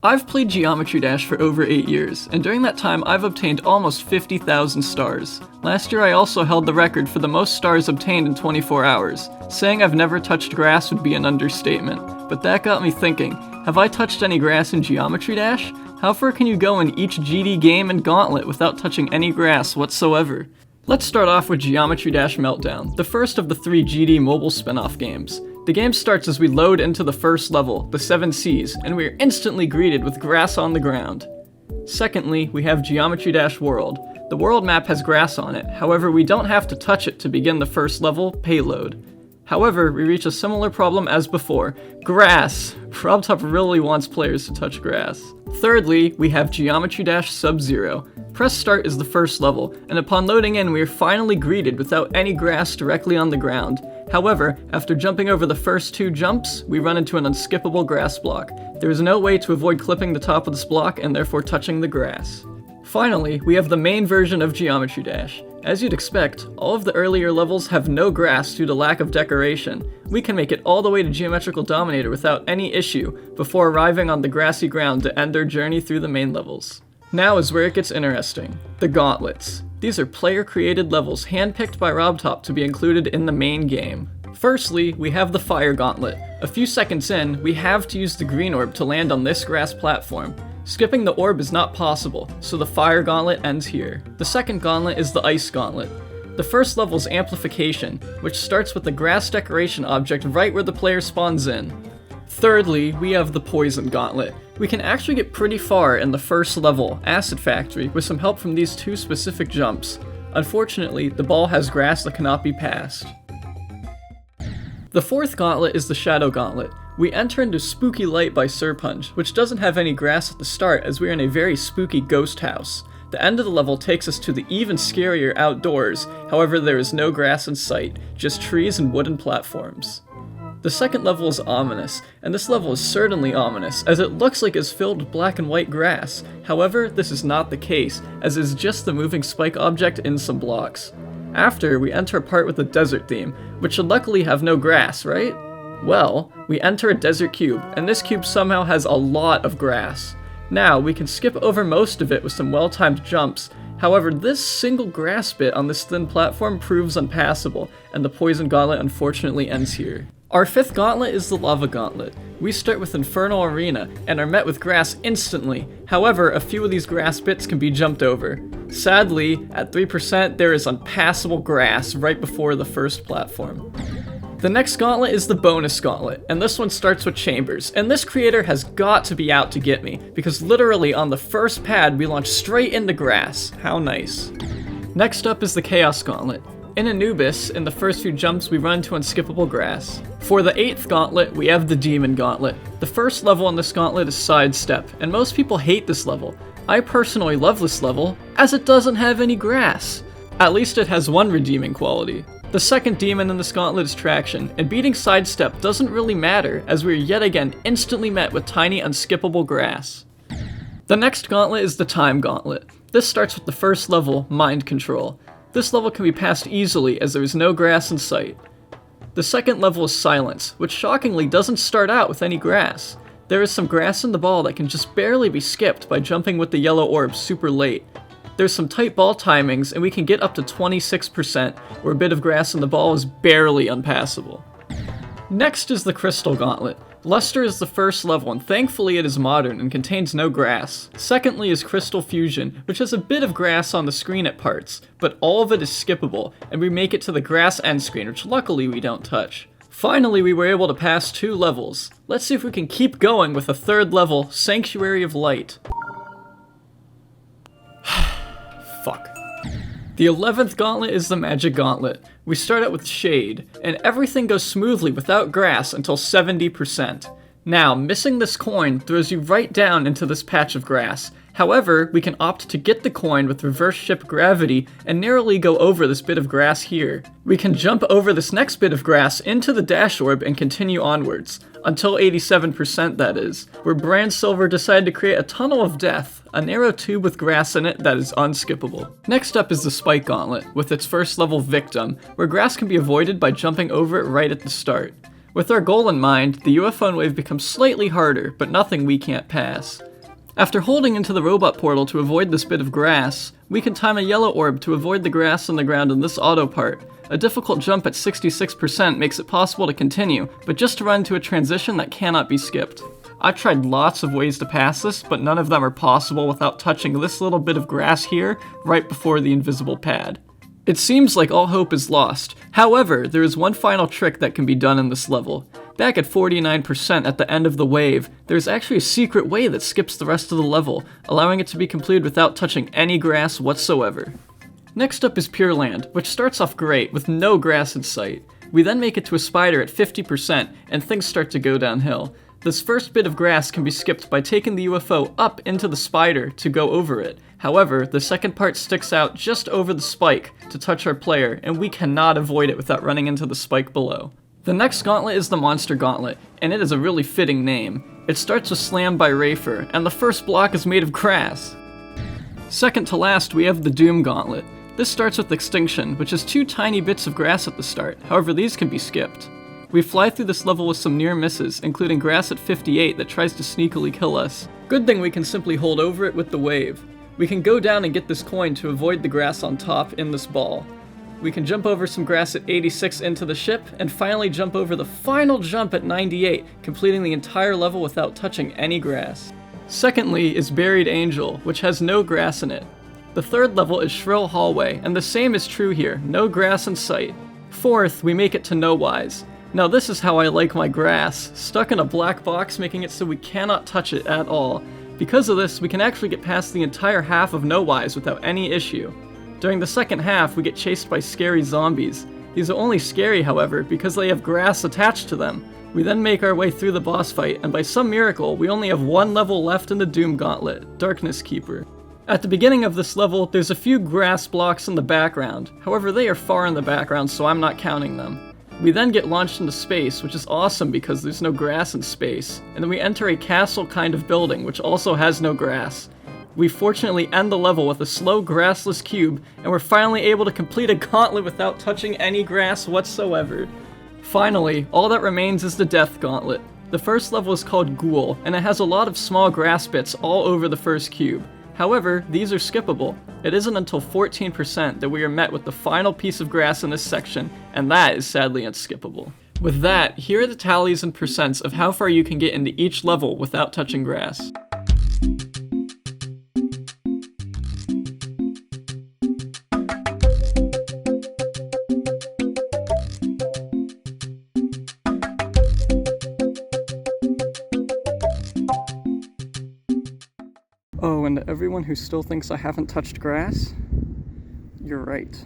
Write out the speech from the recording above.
I've played Geometry Dash for over 8 years, and during that time I've obtained almost 50,000 stars. Last year I also held the record for the most stars obtained in 24 hours. Saying I've never touched grass would be an understatement, but that got me thinking, have I touched any grass in Geometry Dash? How far can you go in each GD game and gauntlet without touching any grass whatsoever? Let's start off with Geometry Dash Meltdown, the first of the 3 GD mobile spin-off games. The game starts as we load into the first level, the 7 Seas, and we are instantly greeted with grass on the ground. Secondly, we have Geometry Dash World. The world map has grass on it, however we don't have to touch it to begin the first level, Payload. However, we reach a similar problem as before, grass! RobTop really wants players to touch grass. Thirdly, we have Geometry Dash Sub-Zero. Press Start is the first level, and upon loading in we are finally greeted without any grass directly on the ground. However, after jumping over the first 2 jumps, we run into an unskippable grass block. There is no way to avoid clipping the top of this block and therefore touching the grass. Finally, we have the main version of Geometry Dash. As you'd expect, all of the earlier levels have no grass due to lack of decoration. We can make it all the way to Geometrical Dominator without any issue, before arriving on the grassy ground to end our journey through the main levels. Now is where it gets interesting. The Gauntlets. These are player-created levels handpicked by RobTop to be included in the main game. Firstly, we have the Fire Gauntlet. A few seconds in, we have to use the green orb to land on this grass platform. Skipping the orb is not possible, so the Fire Gauntlet ends here. The second gauntlet is the Ice Gauntlet. The first level is Amplification, which starts with the grass decoration object right where the player spawns in. Thirdly, we have the Poison Gauntlet. We can actually get pretty far in the first level, Acid Factory, with some help from these 2 specific jumps. Unfortunately, the ball has grass that cannot be passed. The fourth gauntlet is the Shadow Gauntlet. We enter into Spooky Light by Serpunch, which doesn't have any grass at the start as we are in a very spooky ghost house. The end of the level takes us to the even scarier outdoors, however there is no grass in sight, just trees and wooden platforms. The second level is Ominous, and this level is certainly ominous, as it looks like it's filled with black and white grass. However, this is not the case, as it is just the moving spike object in some blocks. After, we enter a part with a desert theme, which should luckily have no grass, right? Well, we enter a desert cube, and this cube somehow has a lot of grass. Now, we can skip over most of it with some well-timed jumps. However, this single grass bit on this thin platform proves unpassable, and the Poison Gauntlet unfortunately ends here. Our fifth gauntlet is the Lava Gauntlet. We start with Infernal Arena, and are met with grass instantly. However, a few of these grass bits can be jumped over. Sadly, at 3% there is unpassable grass right before the first platform. The next gauntlet is the Bonus Gauntlet, and this one starts with Chambers, and this creator has got to be out to get me, because literally on the first pad we launch straight into grass. How nice. Next up is the Chaos Gauntlet. In Anubis, in the first few jumps we run into unskippable grass. For the 8th gauntlet, we have the Demon Gauntlet. The first level on this gauntlet is Sidestep, and most people hate this level. I personally love this level, as it doesn't have any grass. At least it has one redeeming quality. The second demon in this gauntlet is Traction, and beating Sidestep doesn't really matter, as we are yet again instantly met with tiny unskippable grass. The next gauntlet is the Time Gauntlet. This starts with the first level, Mind Control. This level can be passed easily as there is no grass in sight. The second level is Silence, which shockingly doesn't start out with any grass. There is some grass in the ball that can just barely be skipped by jumping with the yellow orb super late. There's some tight ball timings and we can get up to 26%, where a bit of grass in the ball is barely unpassable. Next is the Crystal Gauntlet. Luster is the first level, and thankfully it is modern and contains no grass. Secondly is Crystal Fusion, which has a bit of grass on the screen at parts, but all of it is skippable, and we make it to the grass end screen, which luckily we don't touch. Finally, we were able to pass 2 levels. Let's see if we can keep going with a 3rd level, Sanctuary of Light. Fuck. The 11th gauntlet is the Magic Gauntlet. We start out with Shade, and everything goes smoothly without grass until 70%. Now, missing this coin throws you right down into this patch of grass. However, we can opt to get the coin with reverse ship gravity and narrowly go over this bit of grass here. We can jump over this next bit of grass into the dash orb and continue onwards, until 87% that is, where Brand Silver decided to create a tunnel of death, a narrow tube with grass in it that is unskippable. Next up is the Spike Gauntlet, with its first level Victim, where grass can be avoided by jumping over it right at the start. With our goal in mind, the UFO wave becomes slightly harder, but nothing we can't pass. After holding into the robot portal to avoid this bit of grass, we can time a yellow orb to avoid the grass on the ground in this auto part. A difficult jump at 66% makes it possible to continue, but just to run into a transition that cannot be skipped. I've tried lots of ways to pass this, but none of them are possible without touching this little bit of grass here, right before the invisible pad. It seems like all hope is lost. However, there is one final trick that can be done in this level. Back at 49% at the end of the wave, there is actually a secret way that skips the rest of the level, allowing it to be completed without touching any grass whatsoever. Next up is Pure Land, which starts off great with no grass in sight. We then make it to a spider at 50% and things start to go downhill. This first bit of grass can be skipped by taking the UFO up into the spider to go over it. However, the second part sticks out just over the spike to touch our player, and we cannot avoid it without running into the spike below. The next gauntlet is the Monster Gauntlet, and it is a really fitting name. It starts with Slam by Rafer, and the first block is made of grass. Second to last, we have the Doom Gauntlet. This starts with Extinction, which is 2 tiny bits of grass at the start, however these can be skipped. We fly through this level with some near misses, including grass at 58 that tries to sneakily kill us. Good thing we can simply hold over it with the wave. We can go down and get this coin to avoid the grass on top in this ball. We can jump over some grass at 86 into the ship, and finally jump over the final jump at 98, completing the entire level without touching any grass. Secondly is Buried Angel, which has no grass in it. The third level is Shrill Hallway, and the same is true here, no grass in sight. Fourth, we make it to Nowise. Now this is how I like my grass, stuck in a black box making it so we cannot touch it at all. Because of this, we can actually get past the entire half of Nowise without any issue. During the second half, we get chased by scary zombies. These are only scary, however, because they have grass attached to them. We then make our way through the boss fight, and by some miracle, we only have one level left in the Doom Gauntlet, Darkness Keeper. At the beginning of this level, there's a few grass blocks in the background. However, they are far in the background, so I'm not counting them. We then get launched into space, which is awesome because there's no grass in space, and then we enter a castle kind of building, which also has no grass. We fortunately end the level with a slow grassless cube, and we're finally able to complete a gauntlet without touching any grass whatsoever. Finally, all that remains is the Death Gauntlet. The first level is called Ghoul, and it has a lot of small grass bits all over the first cube. However, these are skippable. It isn't until 14% that we are met with the final piece of grass in this section, and that is sadly unskippable. With that, here are the tallies and percents of how far you can get into each level without touching grass. Oh, and to everyone who still thinks I haven't touched grass, you're right.